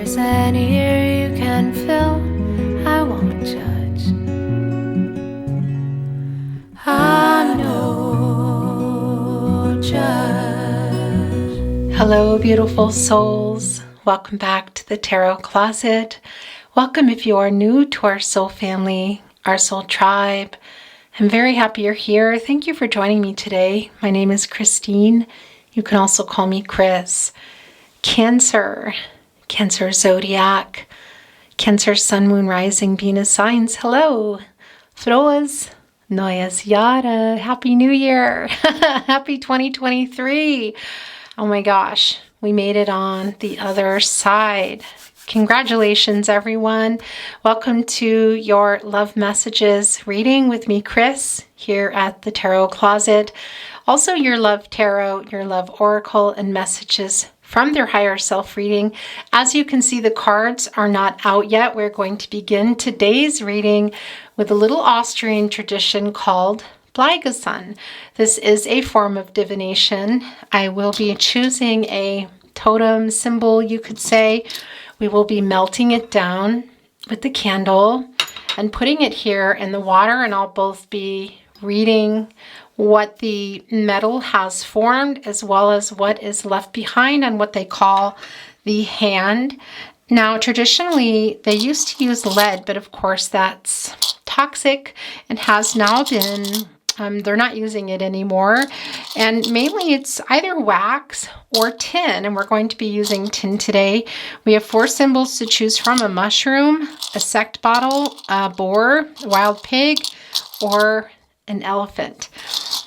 there's an ear you can fill, I won't judge. I'm no judge. Hello, beautiful souls. Welcome back to the Tarot Closet. Welcome if you are new to our soul family, our soul tribe. I'm very happy you're here. Thank you for joining me today. My name is Christine. You can also call me Chris. Cancer Zodiac, Cancer Sun, Moon, Rising, Venus signs. Hello. Frohes Neues Jahre. Happy New Year. Happy 2023. Oh my gosh, we made it on the other side. Congratulations, everyone. Welcome to your Love Messages reading with me, Chris, here at the Tarot Closet. Also, your Love Tarot, your Love Oracle, and messages from their higher self reading. As you can see, the cards are not out yet. We're going to begin today's reading with a little Austrian tradition called Bleigesun. This is a form of divination. I will be choosing a totem symbol, you could say. We will be melting it down with the candle and putting it here in the water, and I'll both be reading what the metal has formed as well as what is left behind on what they call the hand. Now, traditionally, they used to use lead, but of course that's toxic and has now been, they're not using it anymore. And mainly it's either wax or tin, and we're going to be using tin today. We have 4 symbols to choose from: a mushroom, a sect bottle, a boar, a wild pig, or an elephant.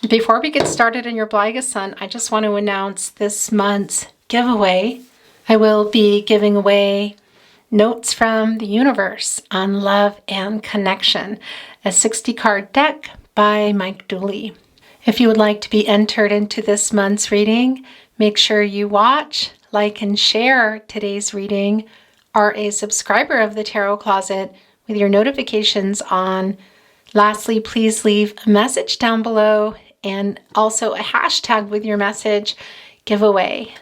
Before we get started in your Bleigesun, I just want to announce this month's giveaway. I will be giving away Notes from the Universe on Love and Connection, a 60-card deck by Mike Dooley. If you would like to be entered into this month's reading, make sure you watch, like, and share today's reading, are a subscriber of the Tarot Closet with your notifications on. Lastly, please leave a message down below and also a hashtag with your message giveaway.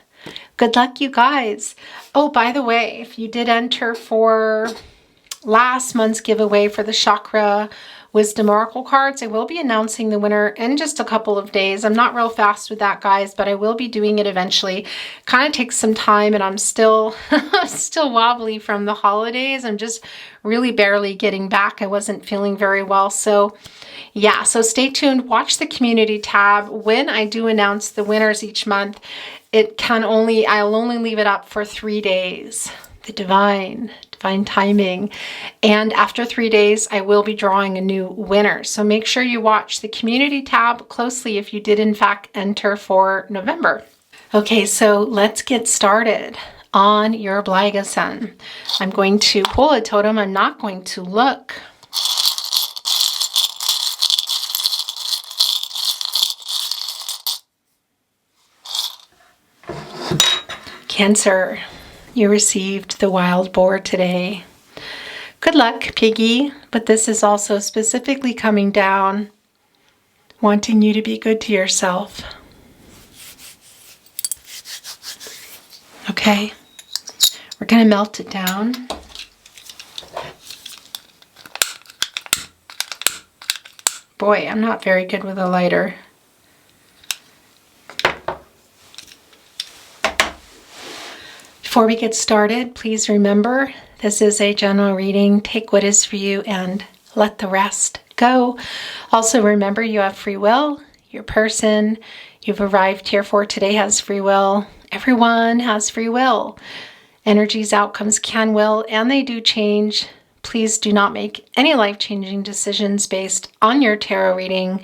Good luck, you guys. Oh, by the way, if you did enter for last month's giveaway for the Chakra Wisdom Oracle cards, I will be announcing the winner in just a couple of days. I'm not real fast with that, guys, but I will be doing it eventually. Kind of takes some time, and I'm still wobbly from the holidays. I'm just really barely getting back. I wasn't feeling very well. So yeah, so stay tuned. Watch the community tab. When I do announce the winners each month, I'll only leave it up for 3 days. The divine timing. And after 3 days, I will be drawing a new winner. So make sure you watch the community tab closely if you did in fact enter for November. Okay, so let's get started on your Bleigesun. I'm going to pull a totem. I'm not going to look. Cancer, you received the wild boar today. Good luck, piggy, but this is also specifically coming down, wanting you to be good to yourself. Okay, we're going to melt it down. Boy, I'm not very good with a lighter. Before we get started, please remember this is a general reading. Take what is for you and let the rest go. Also remember you have free will. Your person you've arrived here for today has free will. Everyone has free will. Energies, outcomes can will, and they do change. Please do not make any life-changing decisions based on your tarot reading.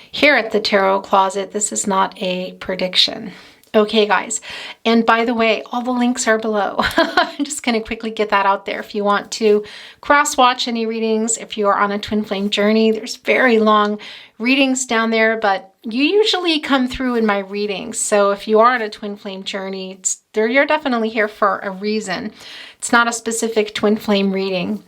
Here at the Tarot Closet, this is not a prediction. Okay, guys. And by the way, all the links are below. I'm just going to quickly get that out there. If you want to cross-watch any readings, if you are on a twin flame journey, there's very long readings down there, but you usually come through in my readings. So if you are on a twin flame journey, you're definitely here for a reason. It's not a specific twin flame reading.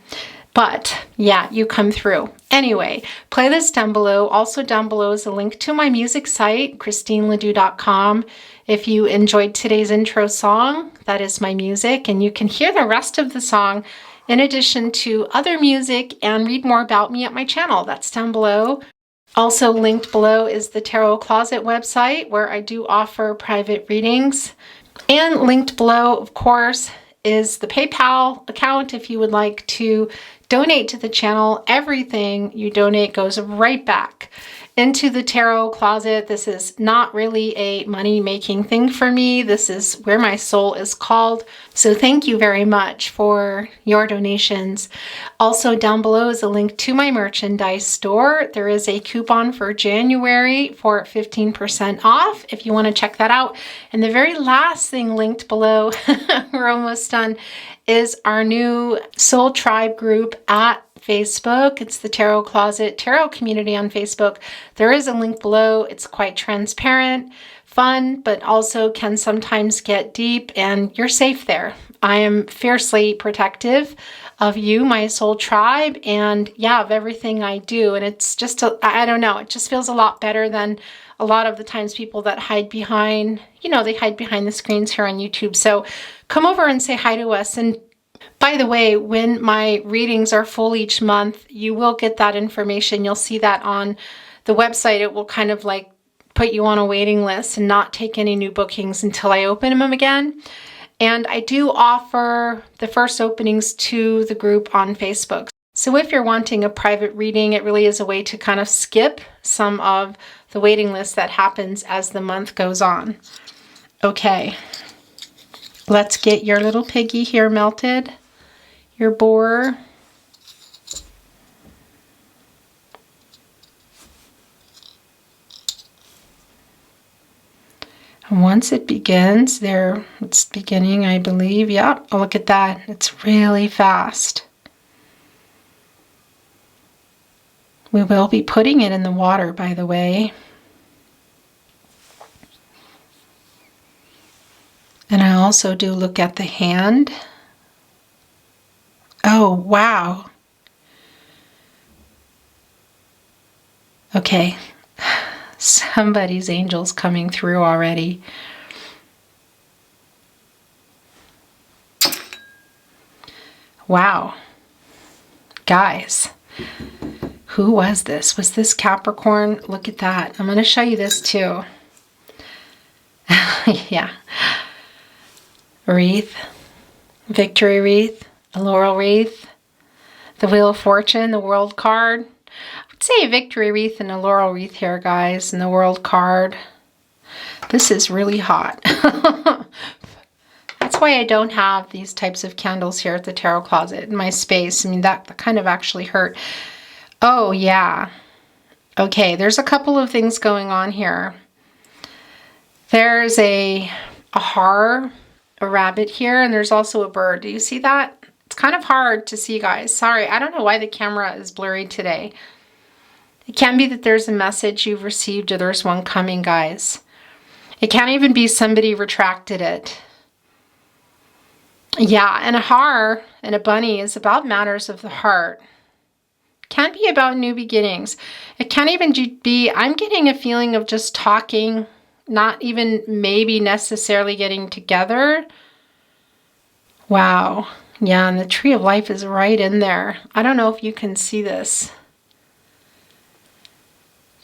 But yeah, you come through. Anyway, playlist down below. Also down below is a link to my music site, christineledoux.com. If you enjoyed today's intro song, that is my music, and you can hear the rest of the song in addition to other music and read more about me at my channel. That's down below. Also linked below is the Tarot Closet website where I do offer private readings. And linked below, of course, is the PayPal account if you would like to donate to the channel. Everything you donate goes right back into the Tarot Closet. This is not really a money-making thing for me. This is where my soul is called. So thank you very much for your donations. Also down below is a link to my merchandise store. There is a coupon for January for 15% off if you want to check that out. And the very last thing linked below, we're almost done, is our new Soul Tribe group at Facebook. It's the Tarot Closet Tarot Community on Facebook. There is a link below. It's quite transparent, fun, but also can sometimes get deep, and you're safe there. I am fiercely protective of you, my soul tribe, and yeah, of everything I do. And it's just, I don't know, it just feels a lot better than a lot of the times people that hide behind, they hide behind the screens here on YouTube. So come over and say hi to us. And by the way, when my readings are full each month, you will get that information. You'll see that on the website. It will kind of like put you on a waiting list and not take any new bookings until I open them again. And I do offer the first openings to the group on Facebook. So if you're wanting a private reading, it really is a way to kind of skip some of the waiting list that happens as the month goes on. Okay, let's get your little piggy here melted. Your borer. And once it begins, it's beginning, I believe. Yep, oh, look at that. It's really fast. We will be putting it in the water, by the way. And I also do look at the hand. Oh, wow. Okay. Somebody's angel's coming through already. Wow. Guys, who was this? Was this Capricorn? Look at that. I'm going to show you this too. Yeah. Wreath. Victory wreath. A laurel wreath, the Wheel of Fortune, the World card. I would say a victory wreath and a laurel wreath here, guys, and the World card. This is really hot. That's why I don't have these types of candles here at the Tarot Closet in my space. I mean, that kind of actually hurt. Oh, yeah. Okay, there's a couple of things going on here. There's a har, a rabbit here, and there's also a bird. Do you see that? It's kind of hard to see, guys. Sorry, I don't know why the camera is blurry today. It can be that there's a message you've received or there's one coming, guys. It can't even be somebody retracted it. Yeah, and a har and a bunny is about matters of the heart. It can't be about new beginnings. It can't even be, I'm getting a feeling of just talking, not even maybe necessarily getting together. Wow. Yeah, and the Tree of Life is right in there. I don't know if you can see this.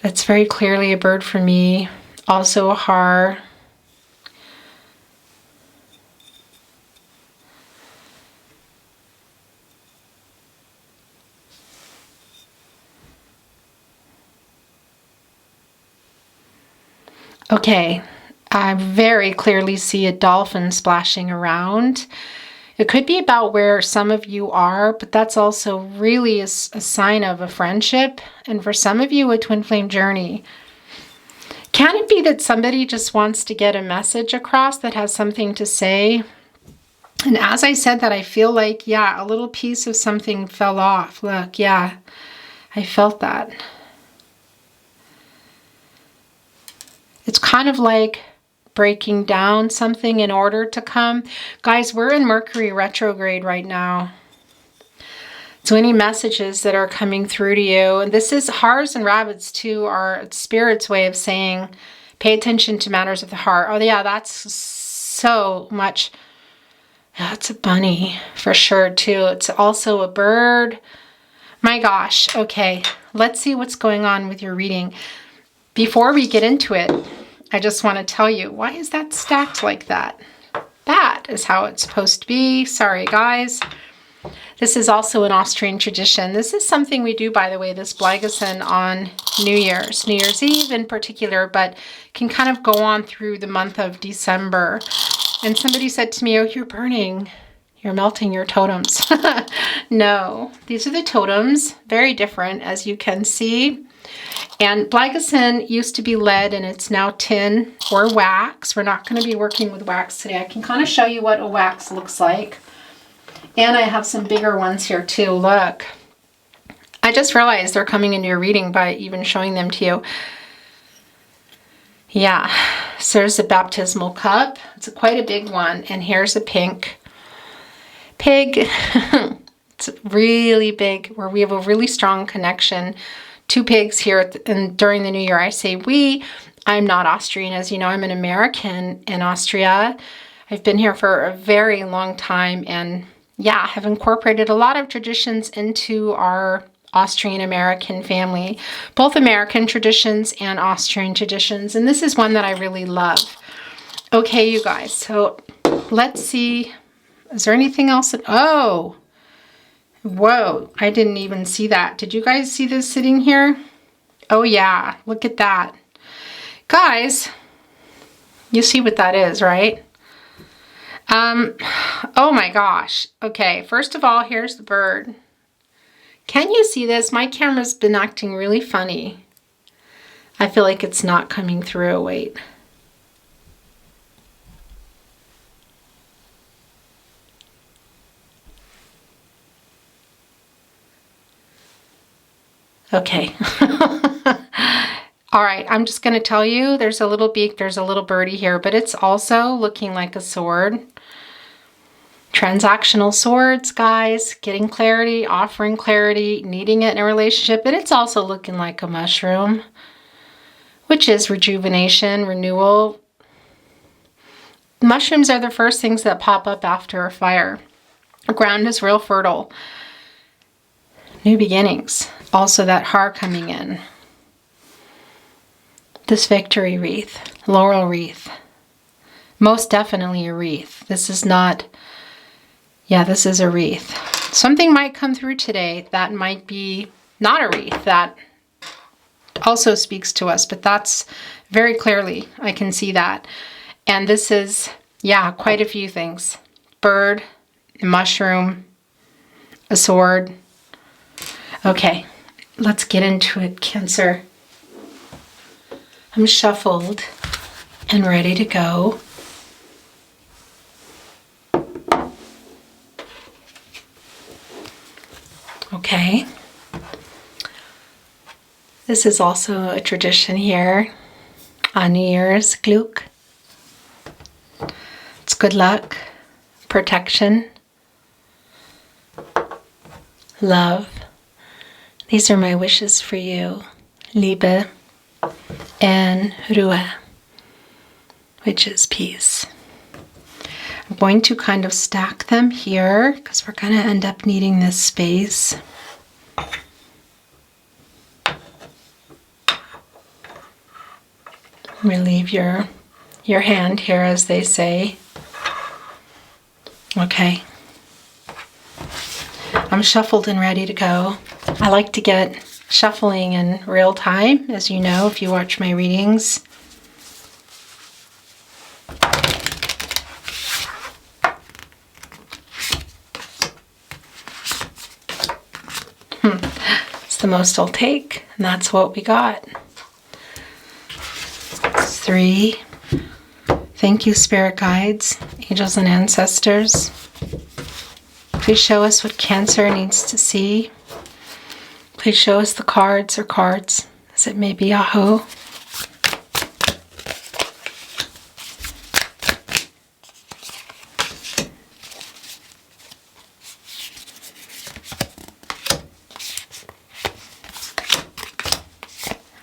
That's very clearly a bird for me. Also a har. Okay, I very clearly see a dolphin splashing around. It could be about where some of you are, but that's also really a sign of a friendship, and for some of you, a twin flame journey. Can it be that somebody just wants to get a message across that has something to say? And as I said that, I feel like, yeah, a little piece of something fell off. Look, yeah, I felt that. It's kind of like breaking down something in order to come. Guys, we're in Mercury retrograde right now. So any messages that are coming through to you, and this is hares and rabbits too, are Spirit's way of saying, Pay attention to matters of the heart. Oh yeah, that's so much. That's a bunny for sure too. It's also a bird. My gosh. Okay, let's see what's going on with your reading. Before we get into it, I just want to tell you, why is that stacked like that? That is how it's supposed to be. Sorry, guys. This is also an Austrian tradition. This is something we do, by the way, this Blygason on New Year's Eve in particular, but can kind of go on through the month of December. And somebody said to me, oh, you're burning. You're melting your totems. No, these are the totems. Very different, as you can see. And Blygason used to be lead and it's now tin or wax. We're not going to be working with wax today. I can kind of show you what a wax looks like. And I have some bigger ones here too. Look. I just realized they're coming into your reading by even showing them to you. Yeah. So there's a baptismal cup. It's quite a big one. And here's a pink pig. It's really big, where we have a really strong connection. 2 pigs here, and during the New Year, I say we. I'm not Austrian, as you know. I'm an American in Austria. I've been here for a very long time, and yeah, have incorporated a lot of traditions into our Austrian-American family, both American traditions and Austrian traditions, and this is one that I really love. Okay, you guys, so let's see. Is there anything else? Oh, whoa, I didn't even see that. Did you guys see this sitting here? Oh yeah, look at that. Guys, you see what that is, right? Oh my gosh. Okay, first of all, here's the bird. Can you see this? My camera's been acting really funny. I feel like it's not coming through. Wait. Okay. All right, I'm just going to tell you, there's a little beak, there's a little birdie here, but it's also looking like a sword. Transactional swords, guys, getting clarity, offering clarity, needing it in a relationship, and it's also looking like a mushroom, which is rejuvenation, renewal. Mushrooms are the first things that pop up after a fire. The ground is real fertile. New beginnings. Also that heart coming in. This victory wreath, laurel wreath. Most definitely a wreath. This is not, yeah, this is a wreath. Something might come through today that might be not a wreath. That also speaks to us, but that's very clearly, I can see that. And this is, yeah, quite a few things. Bird, a mushroom, a sword. Okay, let's get into it, Cancer. I'm shuffled and ready to go. Okay. This is also a tradition here on New Year's, Glück. It's good luck, protection, love. These are my wishes for you. Liebe and Ruhe, which is peace. I'm going to kind of stack them here because we're going to end up needing this space. Relieve your hand here, as they say. Okay. I'm shuffled and ready to go. I like to get shuffling in real time, as you know, if you watch my readings. It's the most I'll take, and that's what we got. 3. Thank you, spirit guides, angels, and ancestors. Please show us what Cancer needs to see. Please show us the cards or cards, as it may be, Aho.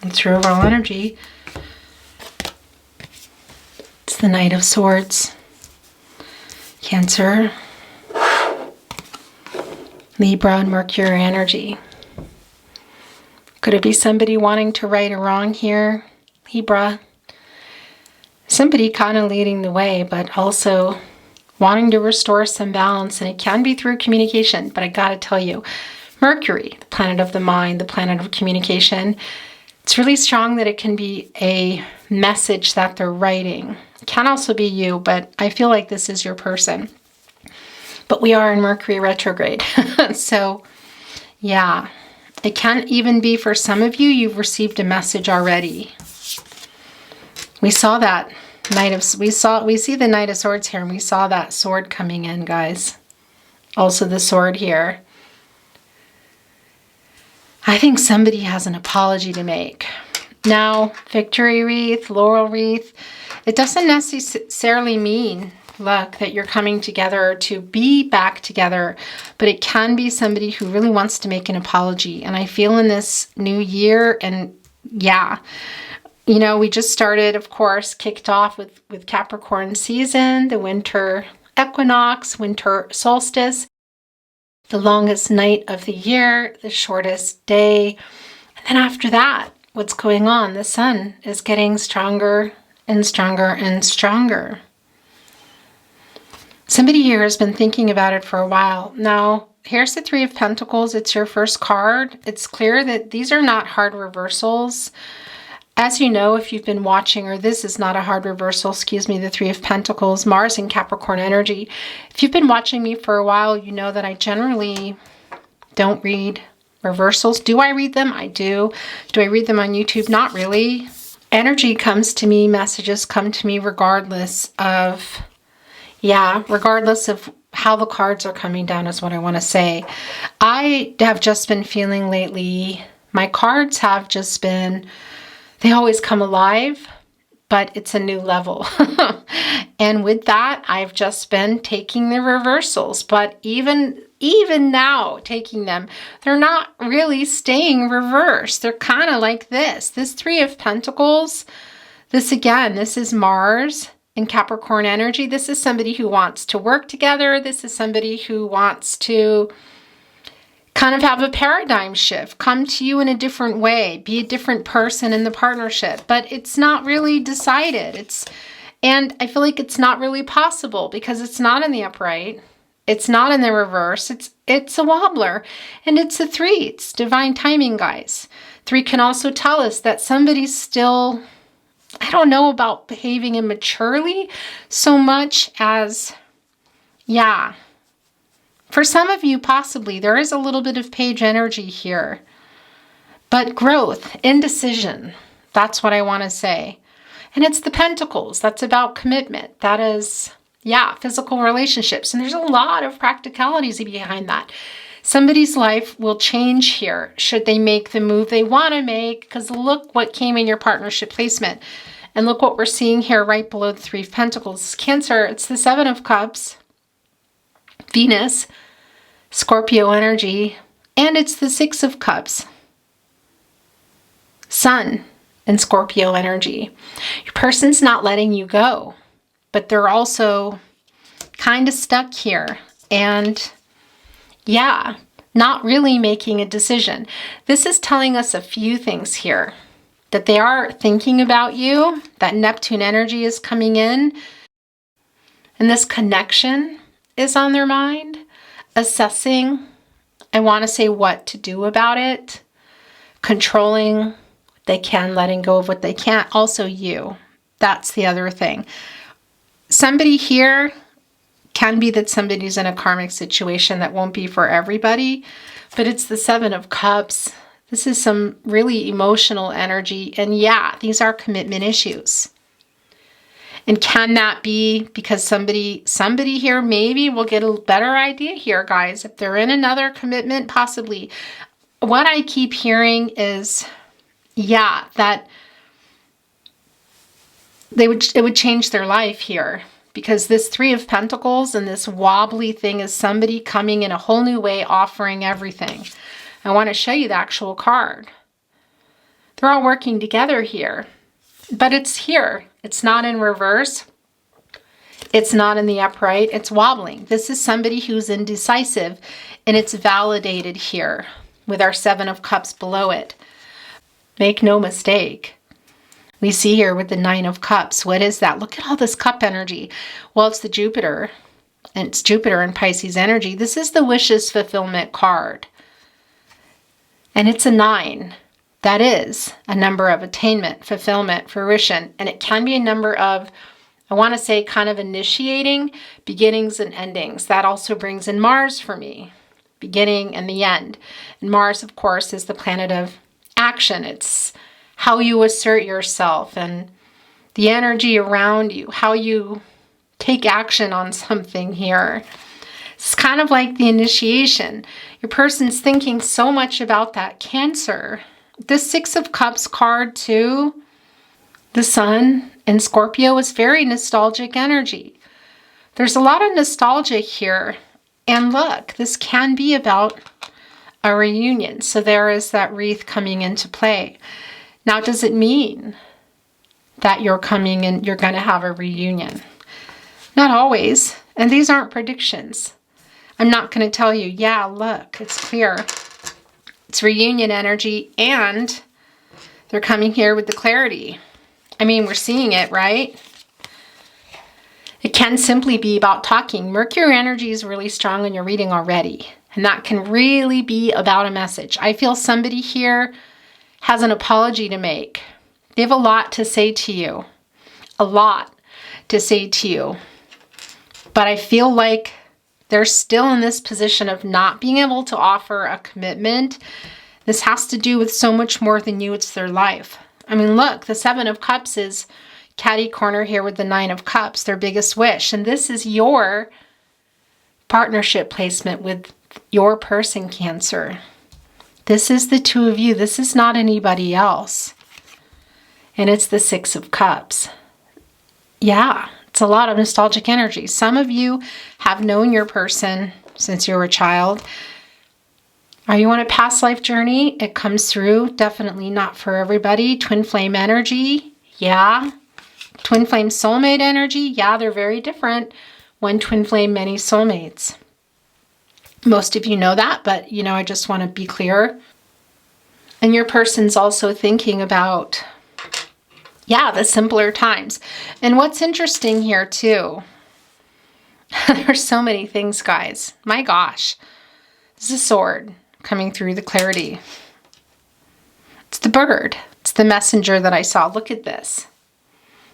And through overall energy, the Knight of Swords. Cancer, Libra, and Mercury energy. Could it be somebody wanting to right a wrong here? Libra. Somebody kind of leading the way, but also wanting to restore some balance. And it can be through communication. But I got to tell you, Mercury, the planet of the mind, the planet of communication, it's really strong that it can be a message that they're writing. It can also be you, but I feel like this is your person. But we are in Mercury retrograde. So, yeah. It can even be for some of you, you've received a message already. We saw that we see the Knight of Swords here, and we saw that sword coming in, guys. Also the sword here. I think somebody has an apology to make. Now, victory wreath, laurel wreath, it doesn't necessarily mean, look, that you're coming together to be back together, but it can be somebody who really wants to make an apology. And I feel in this new year, and yeah, you know, we just started, of course, kicked off with Capricorn season, the winter equinox, winter solstice, the longest night of the year, the shortest day. And then after that, what's going on? The sun is getting stronger and stronger and stronger. Somebody here has been thinking about it for a while. Now, here's the Three of Pentacles. It's your first card. It's clear that these are not hard reversals. As you know, if you've been watching, or this is not a hard reversal, excuse me, the Three of Pentacles, Mars and Capricorn energy. If you've been watching me for a while, you know that I generally don't read reversals. Do I read them? I do. Do I read them on YouTube? Not really. Energy comes to me, messages come to me regardless of, regardless of how the cards are coming down is what I want to say. I have just been feeling lately, my cards have just been, they always come alive, but it's a new level. And with that, I've just been taking the reversals, but even now taking them, they're not really staying reversed. They're kind of like this. This Three of Pentacles, this again, this is Mars in Capricorn energy. This is somebody who wants to work together. This is somebody who wants to kind of have a paradigm shift, come to you in a different way, be a different person in the partnership, but it's not really decided. And I feel like it's not really possible because it's not in the upright. It's not in the reverse. It's a wobbler, and it's a three. It's divine timing, guys. Three can also tell us that somebody's still, I don't know about behaving immaturely so much as, for some of you, possibly, there is a little bit of page energy here. But growth, indecision, that's what I want to say. And it's the Pentacles. That's about commitment. That is, physical relationships. And there's a lot of practicalities behind that. Somebody's life will change here should they make the move they want to make, because look what came in your partnership placement. And look what we're seeing here right below the Three of Pentacles. Cancer, it's the Seven of Cups. Venus, Scorpio energy, and it's the Six of Cups. Sun and Scorpio energy. Your person's not letting you go, but they're also kind of stuck here and not really making a decision. This is telling us a few things here. That they are thinking about you, that Neptune energy is coming in, and this connection is on their mind, assessing, I want to say what to do about it, controlling what they can, letting go of what they can't. Also you. That's the other thing. Somebody here can be that somebody's in a karmic situation that won't be for everybody, but it's the Seven of Cups. This is some really emotional energy. And these are commitment issues. And can that be because somebody here maybe will get a better idea here, guys, if they're in another commitment, possibly. What I keep hearing is, that it would change their life here. Because this Three of Pentacles and this wobbly thing is somebody coming in a whole new way, offering everything. I want to show you the actual card. They're all working together here. But it's here. It's not in reverse. It's not in the upright, it's wobbling. This is somebody who's indecisive, and it's validated here with our Seven of Cups below it. Make no mistake. We see here with the Nine of Cups. What is that? Look at all this cup energy. Well, it's the Jupiter, and it's Jupiter and Pisces energy. This is the wishes fulfillment card. And it's a 9. That is a number of attainment, fulfillment, fruition. And it can be a number of, I want to say, kind of initiating beginnings and endings. That also brings in Mars for me, beginning and the end. And Mars, of course, is the planet of action. It's how you assert yourself and the energy around you, how you take action on something here. It's kind of like the initiation. Your person's thinking so much about that Cancer. This Six of Cups card too, the Sun in Scorpio, is very nostalgic energy. There's a lot of nostalgia here. And look, this can be about a reunion. So there is that wreath coming into play. Now, does it mean that you're coming and you're going to have a reunion? Not always. And these aren't predictions. I'm not going to tell you, yeah, look, it's clear. It's reunion energy, and they're coming here with the clarity. I mean, we're seeing it, right? It can simply be about talking. Mercury energy is really strong in your reading already, and that can really be about a message. I feel somebody here has an apology to make. They have a lot to say to you. A lot to say to you. But I feel like they're still in this position of not being able to offer a commitment. This has to do with so much more than you. It's their life. I mean, look, the Seven of Cups is catty corner here with the Nine of Cups, their biggest wish. And this is your partnership placement with your person, Cancer. This is the two of you. This is not anybody else. And it's the Six of Cups. Yeah. It's a lot of nostalgic energy. Some of you have known your person since you were a child. Are you on a past life journey? It comes through. Definitely not for everybody. Twin flame energy. Yeah. Twin flame soulmate energy. Yeah, they're very different. One twin flame, many soulmates. Most of you know that, but I just want to be clear. And your person's also thinking about, the simpler times. And what's interesting here too, there's so many things, guys. My gosh. This is a sword coming through the clarity. It's the bird. It's the messenger that I saw. Look at this.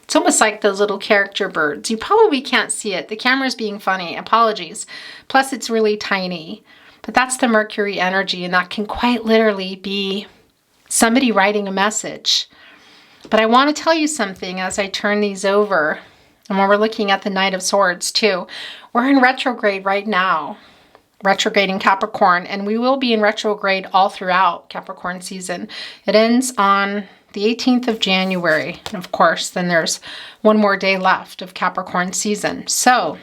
It's almost like those little character birds. You probably can't see it. The camera's being funny. Apologies. Plus, it's really tiny. But that's the Mercury energy, and that can quite literally be somebody writing a message. But I want to tell you something as I turn these over. And when we're looking at the Knight of Swords too, we're in retrograde right now. Retrograde in Capricorn, and we will be in retrograde all throughout Capricorn season. It ends on the 18th of January. And of course, then there's one more day left of Capricorn season. So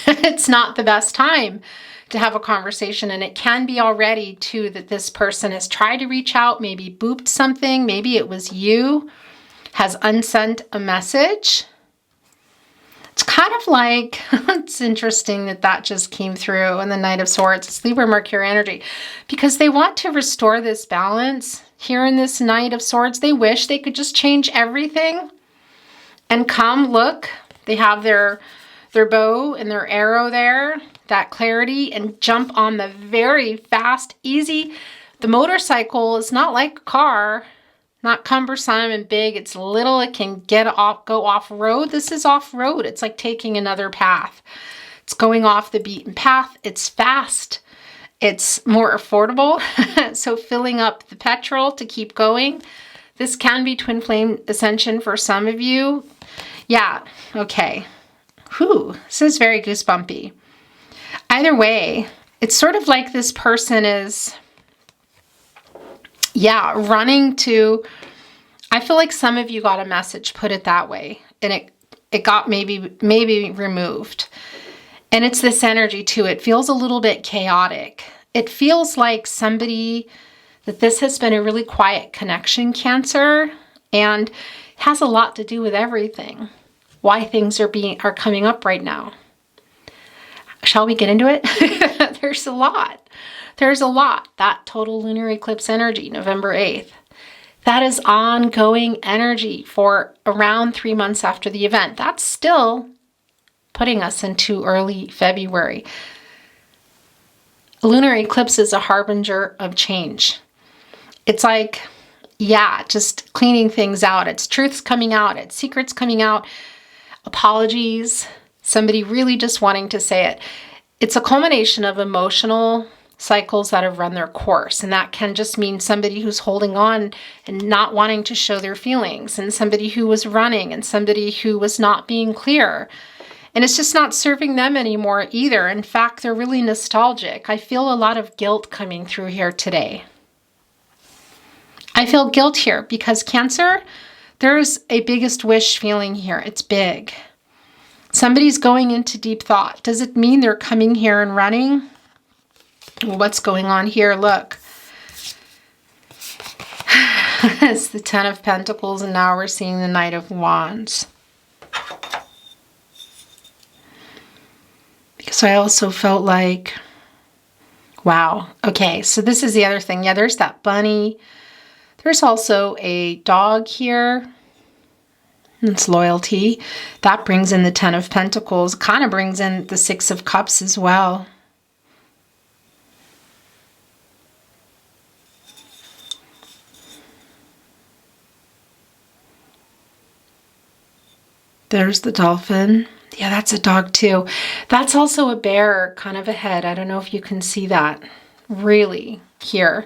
it's not the best time to have a conversation, and it can be already too that this person has tried to reach out, maybe booped something, maybe it was you, has unsent a message. It's kind of like, it's interesting that just came through in the Knight of Swords. It's Libra Mercury energy, because they want to restore this balance here in this Knight of Swords. They wish they could just change everything and come, look, they have their bow and their arrow there, that clarity, and jump on the very fast, easy. The motorcycle is not like a car, not cumbersome and big. It's little. It can go off-road. This is off-road. It's like taking another path. It's going off the beaten path. It's fast. It's more affordable. So filling up the petrol to keep going. This can be twin flame ascension for some of you. Yeah, okay. Whew, this is very goosebumpy. Either way, it's sort of like this person is, running to, I feel like some of you got a message, put it that way, and it got maybe removed. And it's this energy too. It feels a little bit chaotic. It feels like somebody, that this has been a really quiet connection, Cancer, and has a lot to do with everything. why things are coming up right now. Shall we get into it? There's a lot. There's a lot. That total lunar eclipse energy, November 8th. That is ongoing energy for around 3 months after the event. That's still putting us into early February. A lunar eclipse is a harbinger of change. It's like, yeah, just cleaning things out. It's truths coming out. It's secrets coming out. Apologies. Somebody really just wanting to say it. It's a culmination of emotional cycles that have run their course. And that can just mean somebody who's holding on and not wanting to show their feelings, and somebody who was running, and somebody who was not being clear. And it's just not serving them anymore either. In fact, they're really nostalgic. I feel a lot of guilt coming through here today. I feel guilt here because Cancer, there's a biggest wish feeling here. It's big. Somebody's going into deep thought. Does it mean they're coming here and running? What's going on here? Look. It's the Ten of Pentacles, and now we're seeing the Knight of Wands. Because I also felt like, wow. Okay, so this is the other thing. Yeah, there's that bunny. There's also a dog here. It's loyalty. That brings in the Ten of Pentacles. Kind of brings in the Six of Cups as well. There's the dolphin. Yeah, that's a dog too. That's also a bear kind of ahead. I don't know if you can see that really here.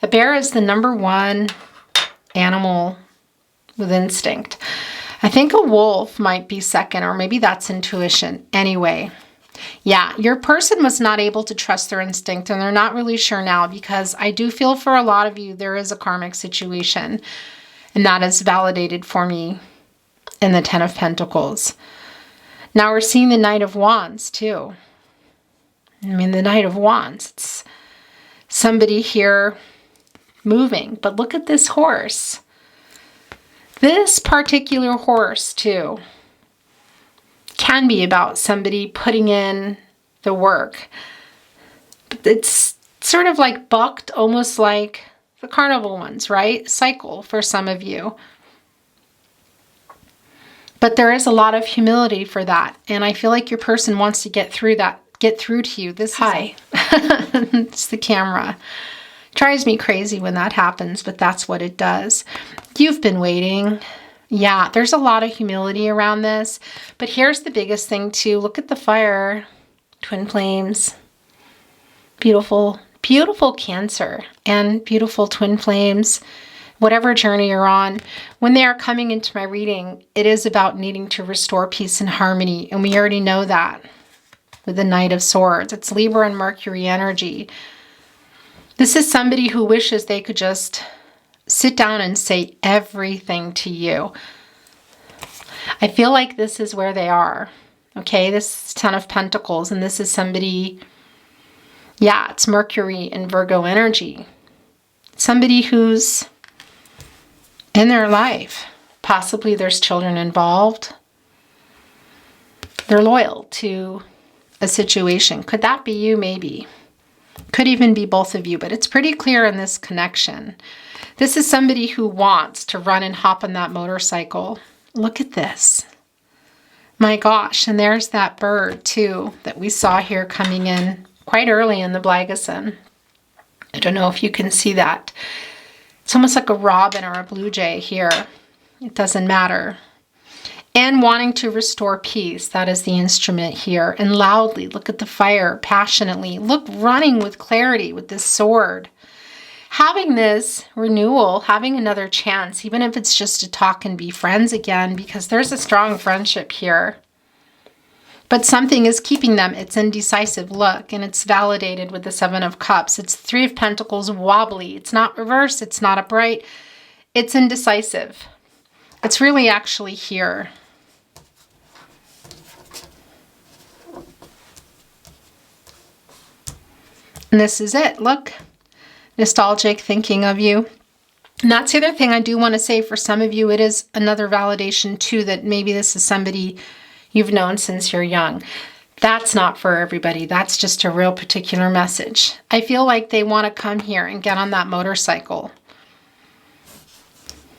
A bear is the #1 animal with instinct. I think a wolf might be second, or maybe that's intuition. Anyway, yeah, your person was not able to trust their instinct, and they're not really sure now, because I do feel for a lot of you there is a karmic situation, and that is validated for me in the Ten of Pentacles. Now we're seeing the Knight of Wands too. I mean, the Knight of Wands, it's somebody here moving. But look at this horse. This particular horse too can be about somebody putting in the work. But it's sort of like bucked, almost like the carnival ones, right? Cycle for some of you. But there is a lot of humility for that. And I feel like your person wants to get through that, get through to you. Hi. It's the camera. Drives me crazy when that happens, but that's what it does. You've been waiting. Yeah, there's a lot of humility around this. But here's the biggest thing too. Look at the fire. Twin flames. Beautiful, beautiful Cancer and beautiful twin flames. Whatever journey you're on, when they are coming into my reading, it is about needing to restore peace and harmony. And we already know that with the Knight of Swords. It's Libra and Mercury energy. This is somebody who wishes they could just sit down and say everything to you. I feel like this is where they are. Okay, this is Ten of Pentacles, and this is somebody, yeah, it's Mercury and Virgo energy. Somebody who's in their life. Possibly there's children involved. They're loyal to a situation. Could that be you? Maybe. Could even be both of you, but it's pretty clear in this connection. This is somebody who wants to run and hop on that motorcycle. Look at this. My gosh, and there's that bird too that we saw here coming in quite early in the Blagason. I don't know if you can see that. It's almost like a robin or a blue jay here. It doesn't matter. And wanting to restore peace. That is the instrument here. And loudly, look at the fire, passionately. Look, running with clarity with this sword. Having this renewal, having another chance, even if it's just to talk and be friends again, because there's a strong friendship here. But something is keeping them. It's indecisive. Look, and it's validated with the Seven of Cups. It's Three of Pentacles, wobbly. It's not reversed. It's not upright. It's indecisive. It's really actually here. And this is it. Look, nostalgic, thinking of you. And that's the other thing I do want to say for some of you, it is another validation too, that maybe this is somebody you've known since you're young. That's not for everybody. That's just a real particular message. I feel like they want to come here and get on that motorcycle.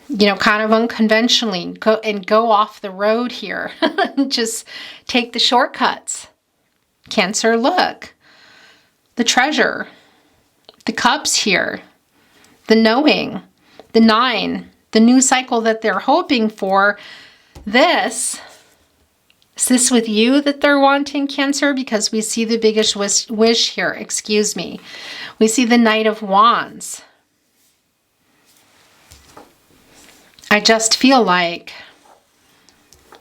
You know, kind of unconventionally, go off the road here. Just take the shortcuts. Cancer, look. The treasure. The cups here. The knowing. The 9. The new cycle that they're hoping for. Is this with you that they're wanting, Cancer? Because we see the biggest wish here. Excuse me. We see the Knight of Wands. I just feel like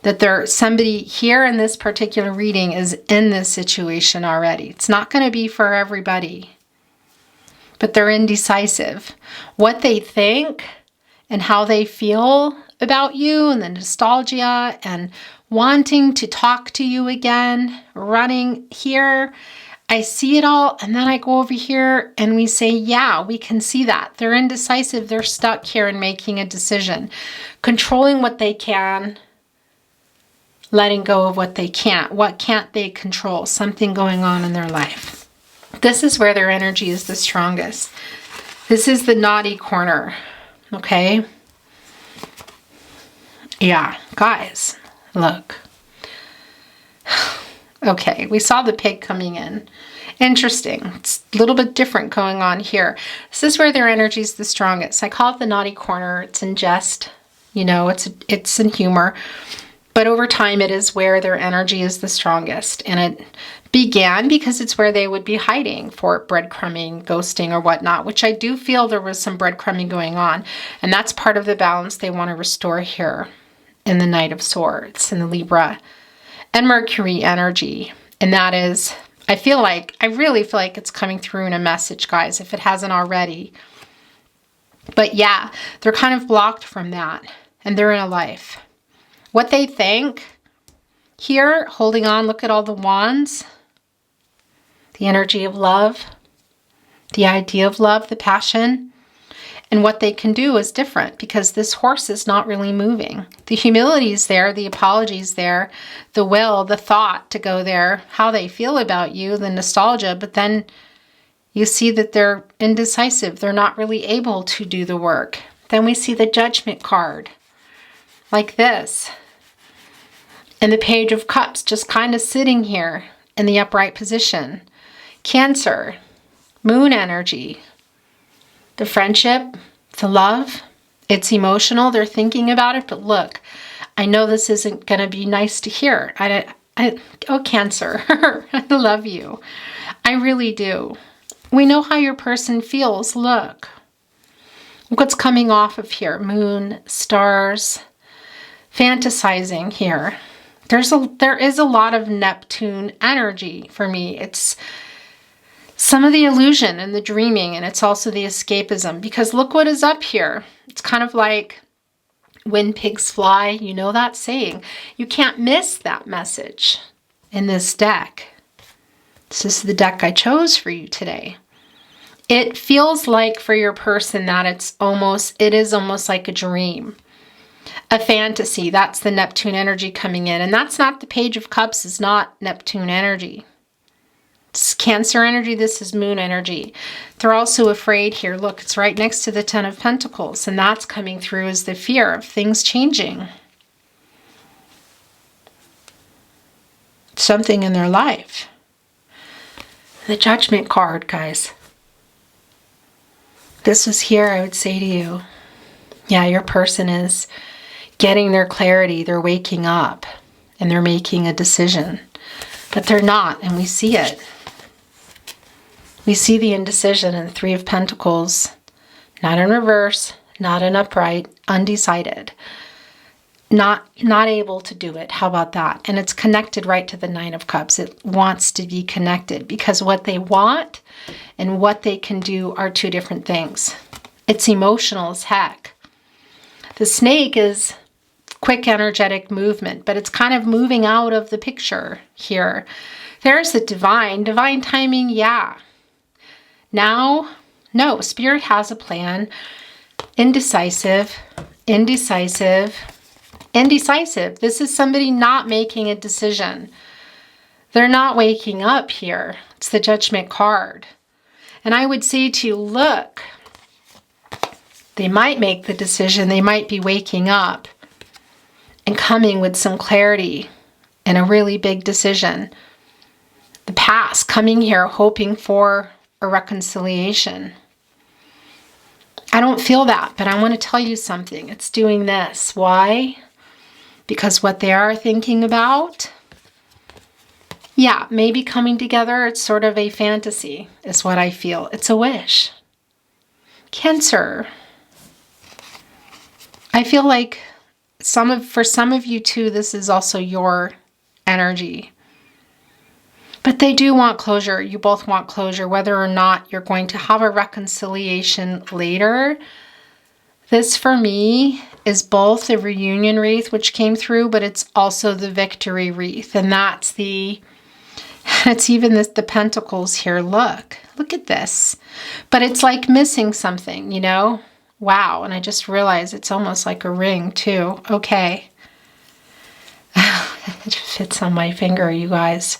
that there's somebody here in this particular reading is in this situation already. It's not going to be for everybody, but they're indecisive. What they think and how they feel about you, and the nostalgia and wanting to talk to you again, running here. I see it all, and then I go over here and we say, yeah, we can see that. They're indecisive. They're stuck here in making a decision, controlling what they can, letting go of what they can't. What can't they control? Something going on in their life. This is where their energy is the strongest. This is the naughty corner, okay? Yeah, guys, look. Okay, we saw the pig coming in. Interesting. It's a little bit different going on here. This is where their energy is the strongest. I call it the naughty corner. It's in jest. You know, it's in humor. But over time, it is where their energy is the strongest. And it began because it's where they would be hiding for breadcrumbing, ghosting, or whatnot, which I do feel there was some breadcrumbing going on. And that's part of the balance they want to restore here in the Knight of Swords, in the Libra and Mercury energy. And that is, I really feel like it's coming through in a message, guys, if it hasn't already. But yeah, they're kind of blocked from that, and they're in a life. What they think here, holding on, look at all the wands, the energy of love, the idea of love, the passion. And what they can do is different, because this horse is not really moving. The humility is there, the apology is there, the will, the thought to go there, how they feel about you, the nostalgia, but then you see that they're indecisive. They're not really able to do the work. Then we see the Judgment card, like this. And the Page of Cups just kind of sitting here in the upright position. Cancer, Moon energy. The friendship, the love, it's emotional. They're thinking about it, but look, I know this isn't going to be nice to hear. Oh, Cancer, I love you. I really do. We know how your person feels. Look what's coming off of here. Moon, stars, fantasizing here. There is a lot of Neptune energy for me. It's some of the illusion and the dreaming, and it's also the escapism, because look what is up here. It's kind of like when pigs fly, you know that saying. You can't miss that message in this deck. This is the deck I chose for you today. It feels like for your person that it is almost like a dream, a fantasy. That's the Neptune energy coming in, and that's not the Page of Cups, is not Neptune energy. It's Cancer energy. This is Moon energy. They're also afraid here. Look, it's right next to the Ten of Pentacles, and that's coming through as the fear of things changing. Something in their life. The Judgment card, guys. This is here, I would say to you. Yeah, your person is getting their clarity. They're waking up, and they're making a decision. But they're not, and we see it. We see the indecision in the Three of Pentacles, not in reverse, not in upright, undecided. Not able to do it. How about that? And it's connected right to the Nine of Cups. It wants to be connected, because what they want and what they can do are two different things. It's emotional as heck. The snake is quick, energetic movement, but it's kind of moving out of the picture here. There's the divine timing, yeah. Now, no, Spirit has a plan. Indecisive, indecisive, indecisive. This is somebody not making a decision. They're not waking up here. It's the Judgment card. And I would say to you, look, they might make the decision. They might be waking up and coming with some clarity and a really big decision. The past, coming here hoping for a reconciliation. I don't feel that, but I want to tell you something. It's doing this. Why? Because what they are thinking about, yeah, maybe coming together, it's sort of a fantasy, is what I feel. It's a wish. Cancer. I feel like for some of you too, this is also your energy. But they do want closure. You both want closure, whether or not you're going to have a reconciliation later. This for me is both the reunion wreath, which came through, but it's also the victory wreath. And it's even the pentacles here. Look at this. But it's like missing something, you know? Wow. And I just realized it's almost like a ring too. Okay. It fits on my finger, you guys.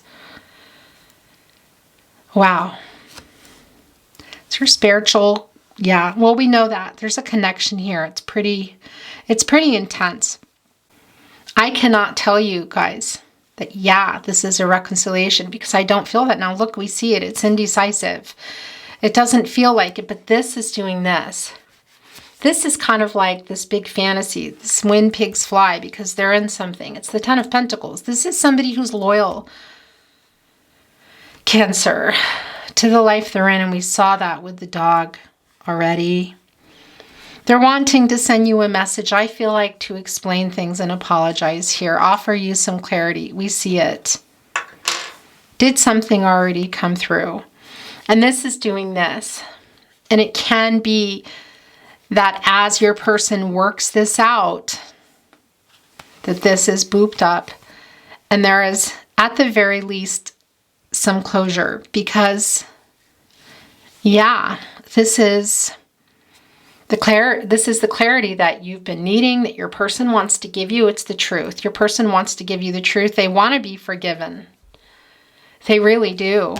Wow. It's your spiritual. Yeah. Well, we know that. There's a connection here. It's pretty intense. I cannot tell you guys that, yeah, this is a reconciliation because I don't feel that. Now look, we see it. It's indecisive. It doesn't feel like it, but this is doing this. This is kind of like this big fantasy, this when pigs fly, because they're in something. It's the Ten of Pentacles. This is somebody who's loyal, Cancer, to the life they're in, and we saw that with the dog already. They're wanting to send you a message, I feel like, to explain things and apologize here, offer you some clarity. We see it. Did something already come through? And this is doing this. And it can be that as your person works this out, that this is booped up. And there is, at the very least, some closure. Because, yeah, this is the clarity that you've been needing, that your person wants to give you. It's the truth. Your person wants to give you the truth. They want to be forgiven. They really do.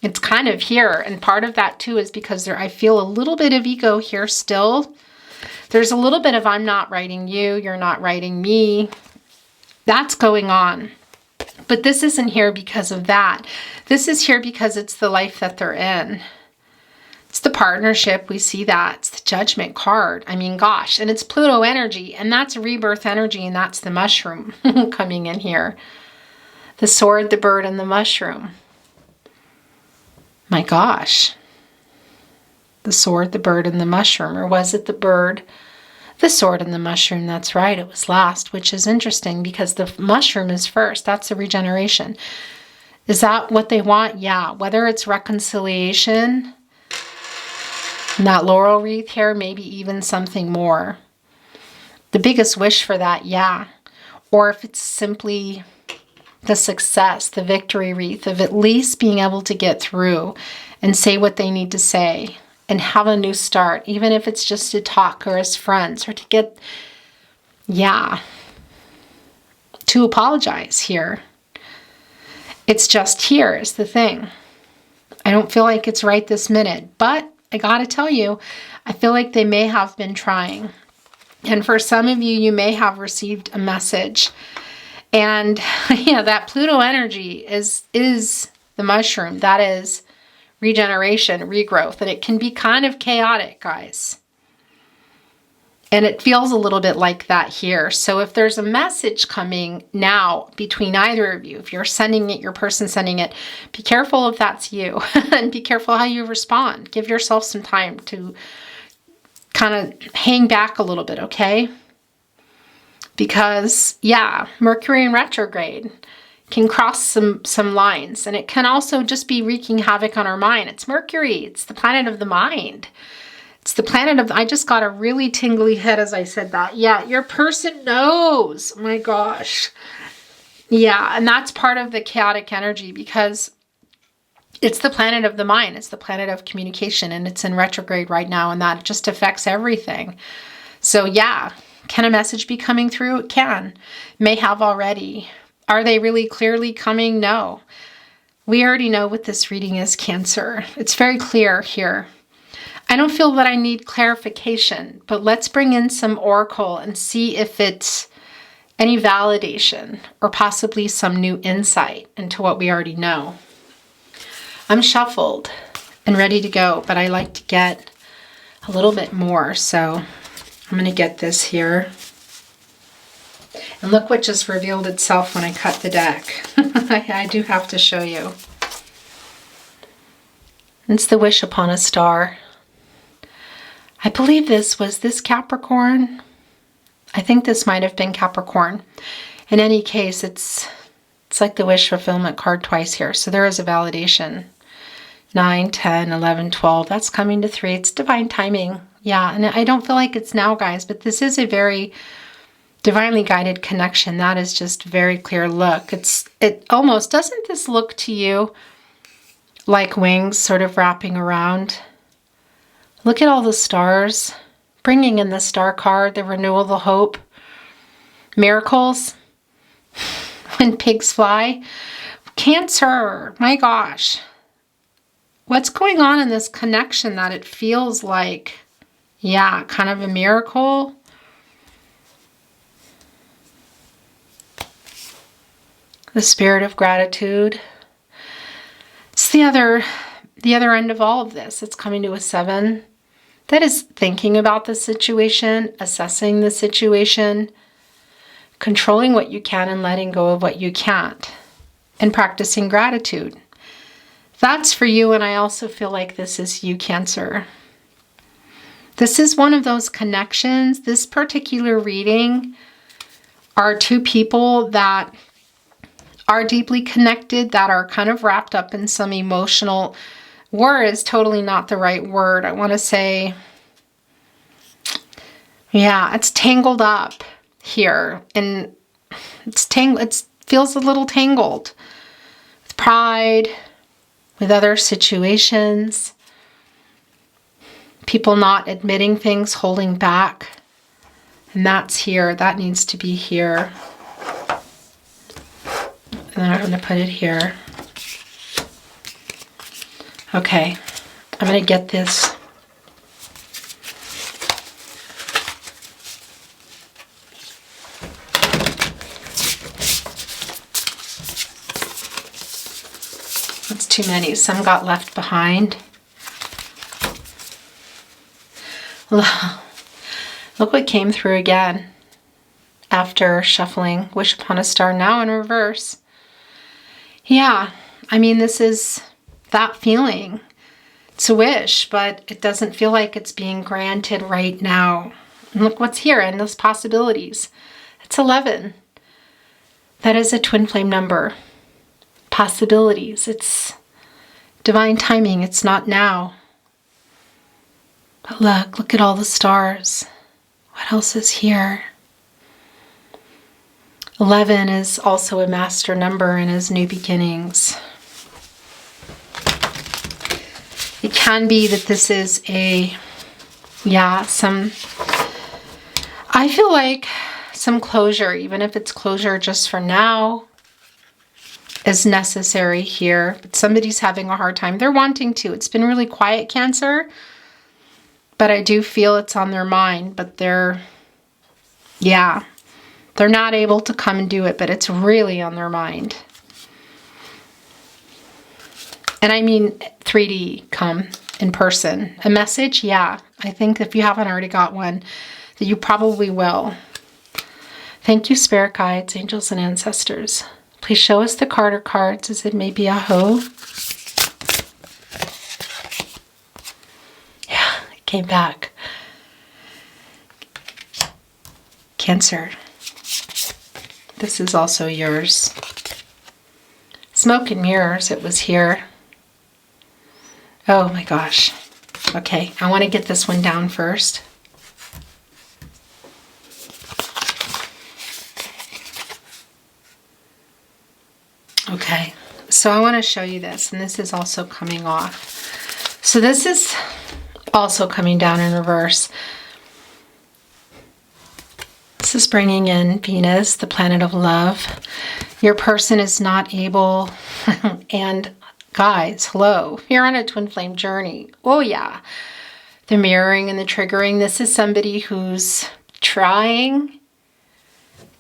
It's kind of here. And part of that too is because I feel a little bit of ego here still. There's a little bit of I'm not writing you, you're not writing me. That's going on. But this isn't here because of that. This is here because it's the life that they're in. It's the partnership. We see that. It's the Judgment card. I mean, gosh. And it's Pluto energy. And that's rebirth energy. And that's the mushroom coming in here. The sword, the bird, and the mushroom. My gosh. The sword, the bird, and the mushroom. Or was it the bird, the sword, and the mushroom? That's right. It was last, which is interesting because the mushroom is first. That's the regeneration. Is that what they want? Yeah. Whether it's reconciliation, and that laurel wreath here, maybe even something more. The biggest wish for that, yeah. Or if it's simply the success, the victory wreath of at least being able to get through and say what they need to say and have a new start, even if it's just to talk or as friends or to get, yeah, to apologize here. It's just here is the thing. I don't feel like it's right this minute, but I gotta tell you, I feel like they may have been trying. And for some of you, you may have received a message. And yeah, that Pluto energy is the mushroom. That is regeneration, regrowth. And it can be kind of chaotic, guys. And it feels a little bit like that here. So if there's a message coming now between either of you, if you're sending it, your person sending it, be careful if that's you. And be careful how you respond. Give yourself some time to kind of hang back a little bit, okay? Because, yeah, Mercury in retrograde can cross some lines. And it can also just be wreaking havoc on our mind. It's Mercury. It's the planet of the mind. It's the planet of, I just got a really tingly head as I said that. Yeah, your person knows. Oh my gosh. Yeah, and that's part of the chaotic energy because It's the planet of the mind. It's the planet of communication, and it's in retrograde right now, and that just affects everything. So yeah, can a message be coming through? It can. May have already. Are they really clearly coming? No. We already know what this reading is, Cancer. It's very clear here. I don't feel that I need clarification, but let's bring in some oracle and see if it's any validation or possibly some new insight into what we already know. I'm shuffled and ready to go, but I like to get a little bit more, so I'm going to get this here. And look what just revealed itself when I cut the deck. I do have to show you. It's the Wish Upon a Star. I believe this was Capricorn. I think this might have been Capricorn. In any case, it's like the wish fulfillment card twice here. So there is a validation. 9, 10, 11, 12. That's coming to 3. It's divine timing. Yeah, and I don't feel like it's now, guys, but this is a very divinely guided connection. That is just very clear. Look, it almost, doesn't this look to you like wings sort of wrapping around? Look at all the stars. Bringing in the star card, the renewal, the hope, miracles, when pigs fly. Cancer, my gosh. What's going on in this connection that it feels like, yeah, kind of a miracle? The spirit of gratitude. It's the other end of all of this. It's coming to a 7. That is thinking about the situation, assessing the situation, controlling what you can and letting go of what you can't, and practicing gratitude. That's for you, and I also feel like this is you, Cancer. This is one of those connections. This particular reading are two people that are deeply connected, that are kind of wrapped up in some emotional... War is totally not the right word. I want to say, yeah, it's tangled up here, and it feels a little tangled with pride, with other situations, people not admitting things, holding back, and that's here. That needs to be here. And then I'm going to put it here. Okay, I'm going to get this. That's too many. Some got left behind. Look what came through again after shuffling. Wish Upon a Star, now in reverse. Yeah, I mean, this is that feeling. It's a wish, but it doesn't feel like it's being granted right now. And look what's here, endless possibilities. It's 11. That is a twin flame number. Possibilities. It's divine timing. It's not now. But look at all the stars. What else is here? 11 is also a master number and is new beginnings. It can be that this is I feel like some closure, even if it's closure just for now, is necessary here. But somebody's having a hard time. They're wanting to. It's been really quiet, Cancer, but I do feel it's on their mind, but they're not able to come and do it, but it's really on their mind. And I mean 3D, come in person. A message, yeah. I think if you haven't already got one, that you probably will. Thank you, spirit guides, angels, and ancestors. Please show us the card or cards as it may be a hoe. Yeah, it came back. Cancer. This is also yours. Smoke and mirrors, it was here. Oh my gosh. Okay, I want to get this one down first. Okay, So I want to show you this, and this is also coming off. So this is also coming down in reverse. This is bringing in Venus, the planet of love. Your person is not able, and guys, hello, you're on a twin flame journey. Oh yeah. The mirroring and the triggering. This is somebody who's trying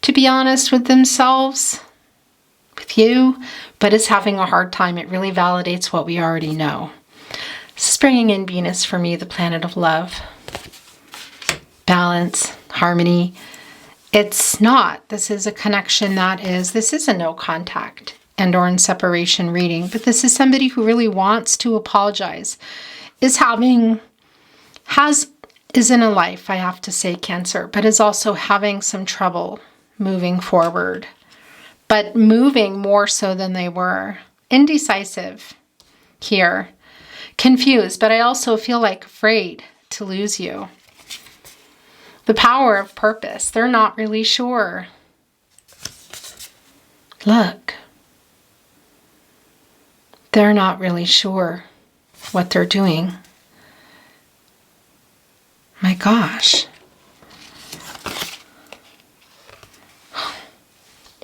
to be honest with themselves, with you, but is having a hard time. It really validates what we already know. This is bringing in Venus for me, the planet of love. Balance, harmony. It's not. This is a connection this is a no contact and or in separation reading, but this is somebody who really wants to apologize, is in a life, I have to say, Cancer, but is also having some trouble moving forward, but moving more so than they were. Indecisive here, confused, but I also feel like afraid to lose you. The power of purpose. They're not really sure. Look. They're not really sure what they're doing. My gosh.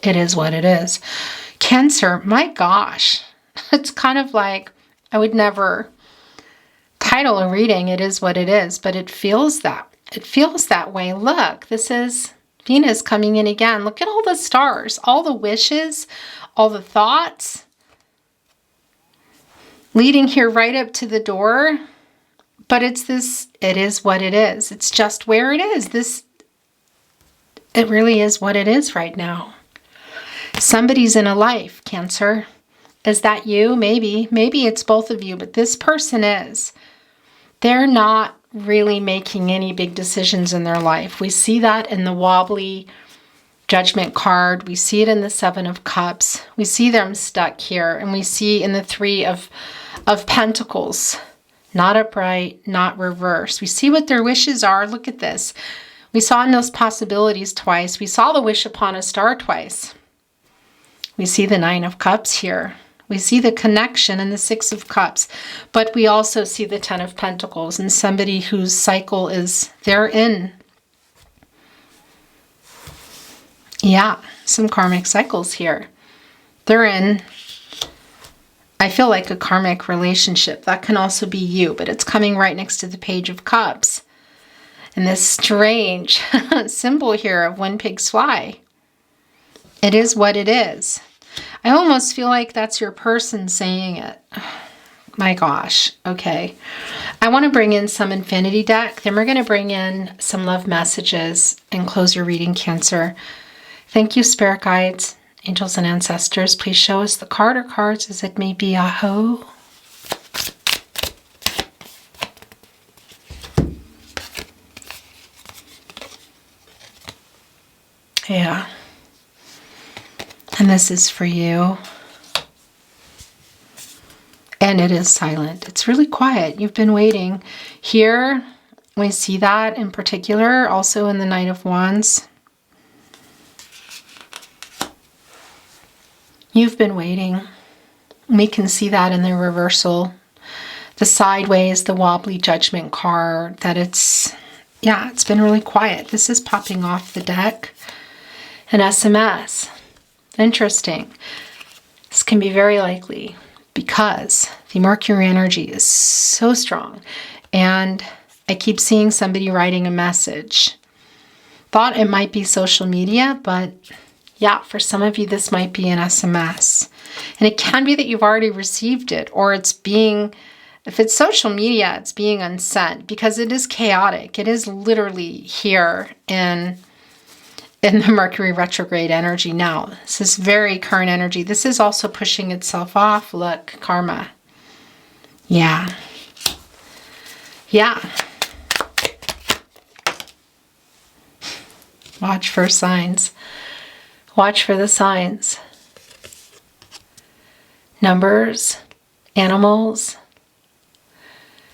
It is what it is. Cancer, my gosh. It's kind of like, I would never title a reading, it is what it is, but it feels that way. Look, this is Venus coming in again. Look at all the stars, all the wishes, all the thoughts leading here right up to the door. But it is what it is. It's just where it is. It really is what it is right now. Somebody's in a life, Cancer. Is that you? Maybe it's both of you, but this person is. They're not really making any big decisions in their life. We see that in the wobbly Judgment card. We see it in the Seven of Cups. We see them stuck here, and we see in the Three of Pentacles, not upright, not reversed. We see what their wishes are. Look at this. We saw in those possibilities twice. We saw the wish upon a star twice. We see the Nine of Cups here. We see the connection in the Six of Cups, but we also see the Ten of Pentacles and somebody whose cycle they're in. Yeah, some karmic cycles here. They're in, I feel like, a karmic relationship. That can also be you, but it's coming right next to the Page of Cups. And this strange symbol here of when pigs fly. It is what it is. I almost feel like that's your person saying it. My gosh. Okay. I want to bring in some infinity deck. Then we're going to bring in some love messages and close your reading, Cancer. Thank you, spirit guides, angels, and ancestors. Please show us the card or cards as it may be. Aho. Yeah. And this is for you. And it is silent. It's really quiet. You've been waiting. Here, we see that in particular, also in the Knight of Wands. You've been waiting. We can see that in the reversal. The sideways, the wobbly Judgment card, that it's been really quiet. This is popping off the deck. An SMS. Interesting. This can be very likely because the Mercury energy is so strong. And I keep seeing somebody writing a message. Thought it might be social media, but yeah, for some of you, this might be an SMS. And it can be that you've already received it, or if it's social media, it's being unsent because it is chaotic. It is literally here in the Mercury retrograde energy now. This is very current energy. This is also pushing itself off. Look, karma. Yeah. Yeah. Watch for signs. Watch for the signs. Numbers, animals.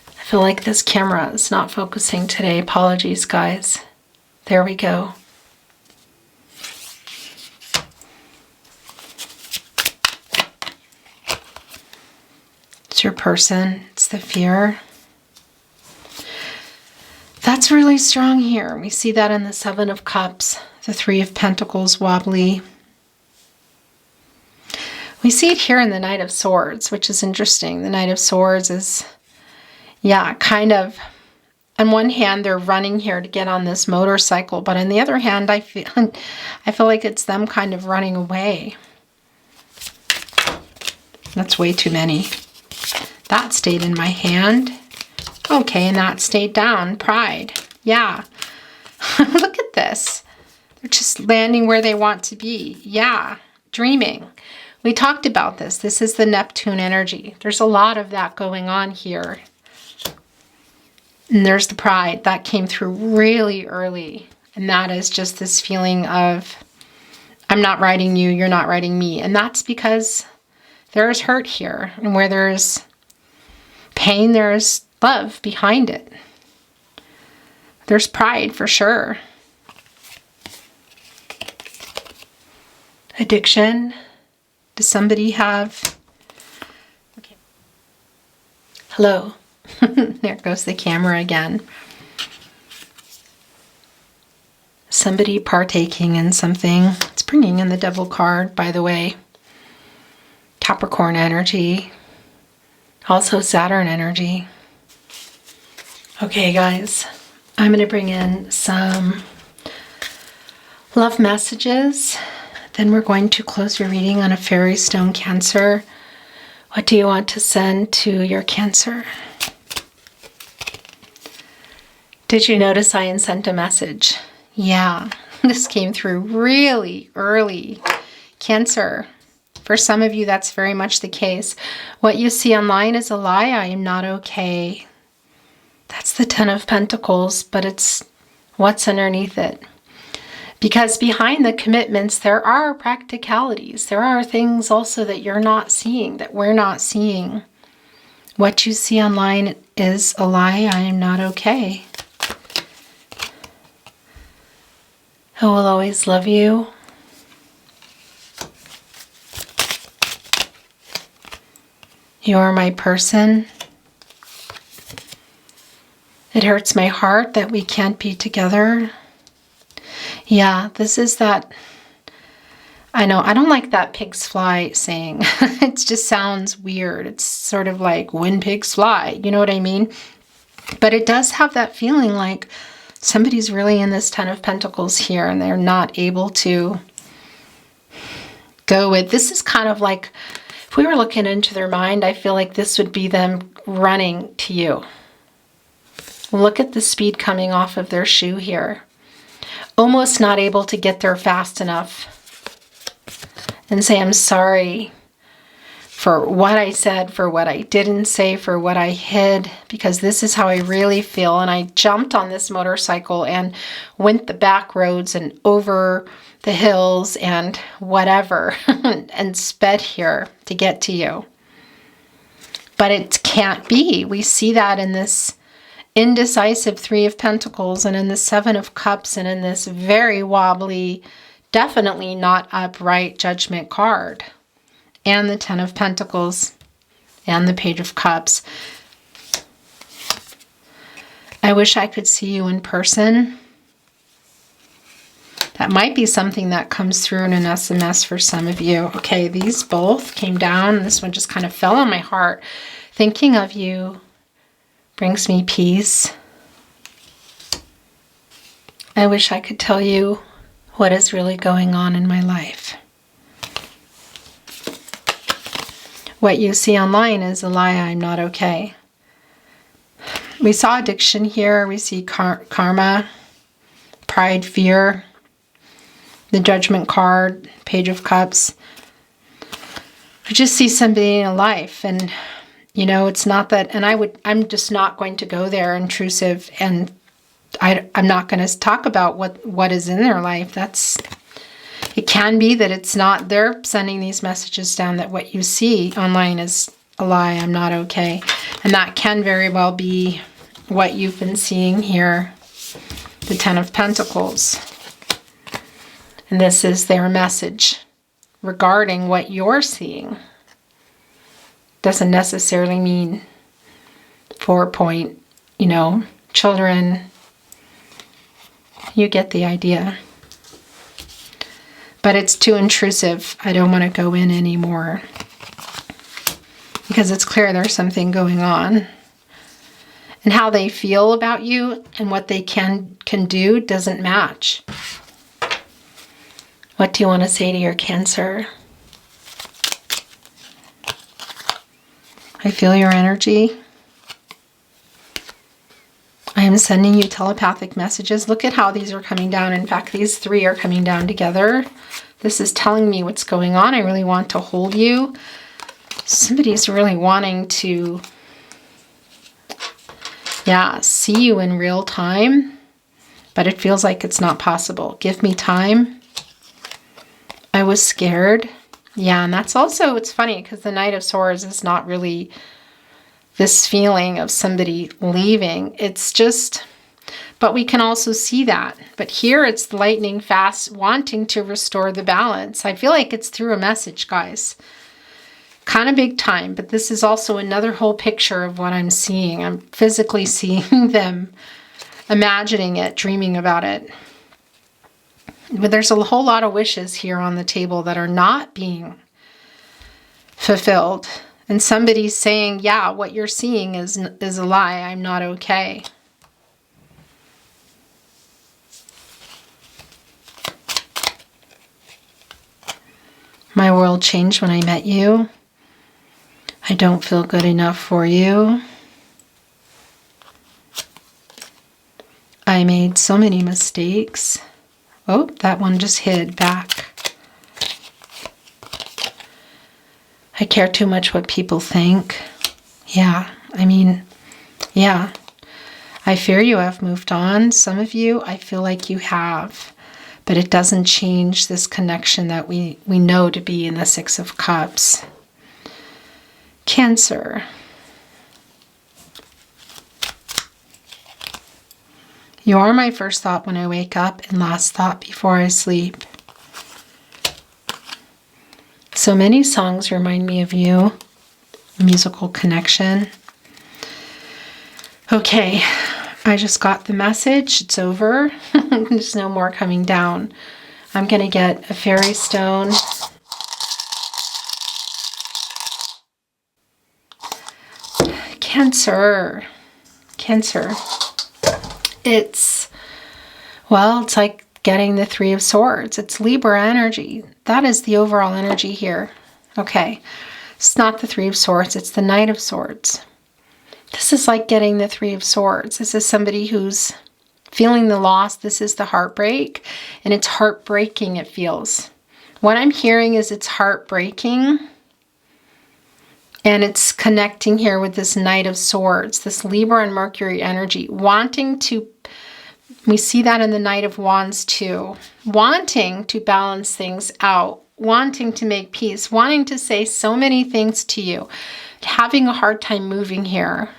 I feel like this camera is not focusing today. Apologies, guys. There we go. It's your person. It's the fear. That's really strong here. We see that in the Seven of Cups, the Three of Pentacles wobbly. We see it here in the Knight of Swords, which is interesting. The Knight of Swords is, yeah, kind of, on one hand, they're running here to get on this motorcycle, but on the other hand, I feel like it's them kind of running away. That's way too many. That stayed in my hand. Okay, and that stayed down. Pride. Yeah. Look at this. They're just landing where they want to be. Yeah. Dreaming. We talked about this. This is the Neptune energy. There's a lot of that going on here. And there's the pride. That came through really early. And that is just this feeling of, I'm not writing you, you're not writing me. And that's because there's hurt here. And where there's pain, there's love behind it. There's pride for sure. Addiction. Does somebody have... Okay. Hello. There goes the camera again. Somebody partaking in something. It's bringing in the Devil card, by the way. Capricorn energy. Also Saturn energy. Okay, guys. I'm going to bring in some love messages. Then we're going to close your reading on a fairy stone Cancer. What do you want to send to your Cancer? Did you notice I sent a message? Yeah, this came through really early. Cancer. For some of you, that's very much the case. What you see online is a lie. I am not okay. That's the Ten of Pentacles, but it's what's underneath it. Because behind the commitments, there are practicalities. There are things also that you're not seeing, that we're not seeing. What you see online is a lie. I am not okay. I will always love you. You are my person. It hurts my heart that we can't be together. Yeah, this is that, I know, I don't like that pigs fly saying. It just sounds weird. It's sort of like when pigs fly, you know what I mean? But it does have that feeling like somebody's really in this Ten of Pentacles here and they're not able to go with, this is kind of like, if we were looking into their mind, I feel like this would be them running to you. Look at the speed coming off of their shoe here. Almost not able to get there fast enough and say, I'm sorry for what I said, for what I didn't say, for what I hid, because this is how I really feel. And I jumped on this motorcycle and went the back roads and over the hills and whatever and sped here to get to you. But it can't be. We see that in this indecisive Three of Pentacles and in the Seven of Cups and in this very wobbly, definitely not upright Judgment card. And the Ten of Pentacles and the Page of Cups. I wish I could see you in person. That might be something that comes through in an SMS for some of you. Okay, these both came down. This one just kind of fell on my heart. Thinking of you brings me peace. I wish I could tell you what is really going on in my life. What you see online is a lie. I'm not okay. We saw addiction here. We see karma, pride, fear, the Judgment card, Page of Cups. I just see somebody in a life, and you know, it's not that, and I'm just not going to go there intrusive, and I'm not going to talk about what is in their life. It can be that it's not, they're sending these messages down that what you see online is a lie, I'm not okay. And that can very well be what you've been seeing here, the Ten of Pentacles. And this is their message regarding what you're seeing. doesn't necessarily mean 4-point, children. You get the idea. But it's too intrusive. I don't want to go in anymore. Because it's clear there's something going on. And how they feel about you and what they can do doesn't match. What do you want to say to your Cancer? I feel your energy. I am sending you telepathic messages. Look at how these are coming down. In fact, these 3 are coming down together. This is telling me what's going on. I really want to hold you. Somebody's really wanting to, see you in real time. But it feels like it's not possible. Give me time. I was scared. Yeah, and that's also, it's funny because the Knight of Swords is not really this feeling of somebody leaving. It's just, but we can also see that. But here it's lightning fast, wanting to restore the balance. I feel like it's through a message, guys. Kind of big time, but this is also another whole picture of what I'm seeing. I'm physically seeing them, imagining it, dreaming about it. But there's a whole lot of wishes here on the table that are not being fulfilled. And somebody's saying, yeah, what you're seeing is a lie. I'm not okay. My world changed when I met you. I don't feel good enough for you. I made so many mistakes. Oh, that one just hid back. I care too much what people think. Yeah, I fear you have moved on. Some of you, I feel like you have. But it doesn't change this connection that we know to be in the 6 of Cups. Cancer. You are my first thought when I wake up and last thought before I sleep. So many songs remind me of you. Musical connection. Okay, I just got the message. It's over. There's no more coming down. I'm going to get a fairy stone. Cancer. It's like getting the 3 of Swords. It's Libra energy. That is the overall energy here. Okay. It's not the 3 of Swords. It's the Knight of Swords. This is like getting the 3 of Swords. This is somebody who's feeling the loss. This is the heartbreak. And it's heartbreaking, it feels. What I'm hearing is it's heartbreaking. And it's connecting here with this Knight of Swords, this Libra and Mercury energy, wanting to, we see that in the Knight of Wands too, wanting to balance things out, wanting to make peace, wanting to say so many things to you, having a hard time moving here.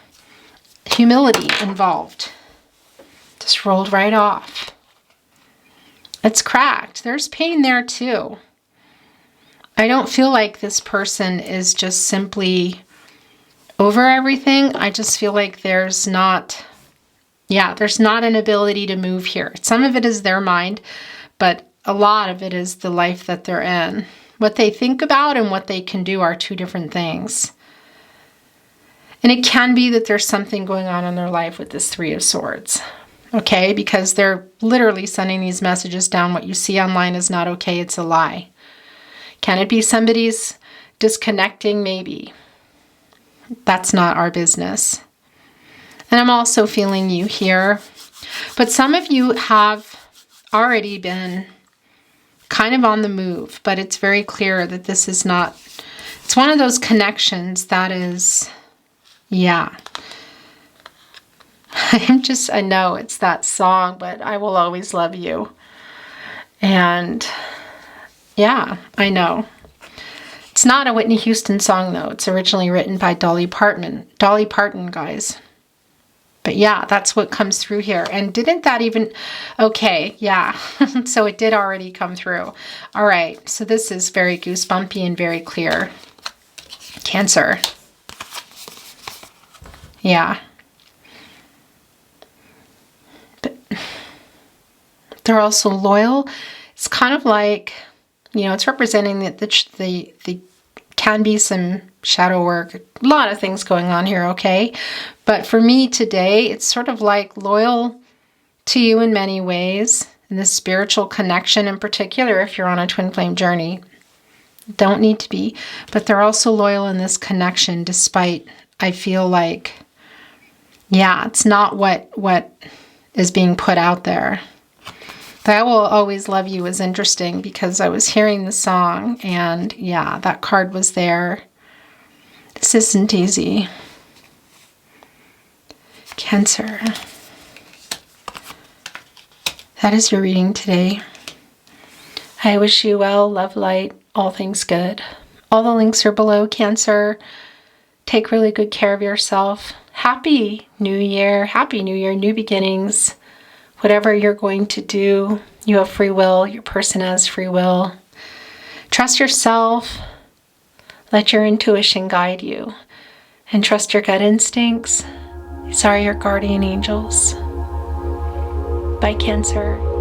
Humility involved. Just rolled right off. It's cracked. There's pain there too. I don't feel like this person is just simply over everything. I just feel like there's not an ability to move here. Some of it is their mind, but a lot of it is the life that they're in. What they think about and what they can do are 2 different things. And it can be that there's something going on in their life with this 3 of Swords. Okay, because they're literally sending these messages down. What you see online is not okay, it's a lie. Can it be somebody's disconnecting? Maybe. That's not our business. And I'm also feeling you here. But some of you have already been kind of on the move, but it's very clear that this is not, it's one of those connections that is, I know it's that song, but I will always love you. And yeah, I know. It's not a Whitney Houston song, though. It's originally written by Dolly Parton. Dolly Parton, guys. But yeah, that's what comes through here. And didn't that even... Okay, yeah. So it did already come through. All right. So this is very goosebumpy and very clear. Cancer. Yeah. But they're also loyal. It's kind of like, it's representing that the can be some shadow work, a lot of things going on here, okay? But for me today, it's sort of like loyal to you in many ways, in this spiritual connection in particular, if you're on a twin flame journey. Don't need to be, but they're also loyal in this connection, despite, I feel like, it's not what is being put out there. But I Will Always Love You was interesting because I was hearing the song and that card was there. This isn't easy. Cancer. That is your reading today. I wish you well, love, light, all things good. All the links are below, Cancer. Take really good care of yourself. Happy New Year. Happy New Year, new beginnings. Whatever you're going to do, you have free will. Your person has free will. Trust yourself. Let your intuition guide you. And trust your gut instincts. These are your guardian angels. Bye, Cancer.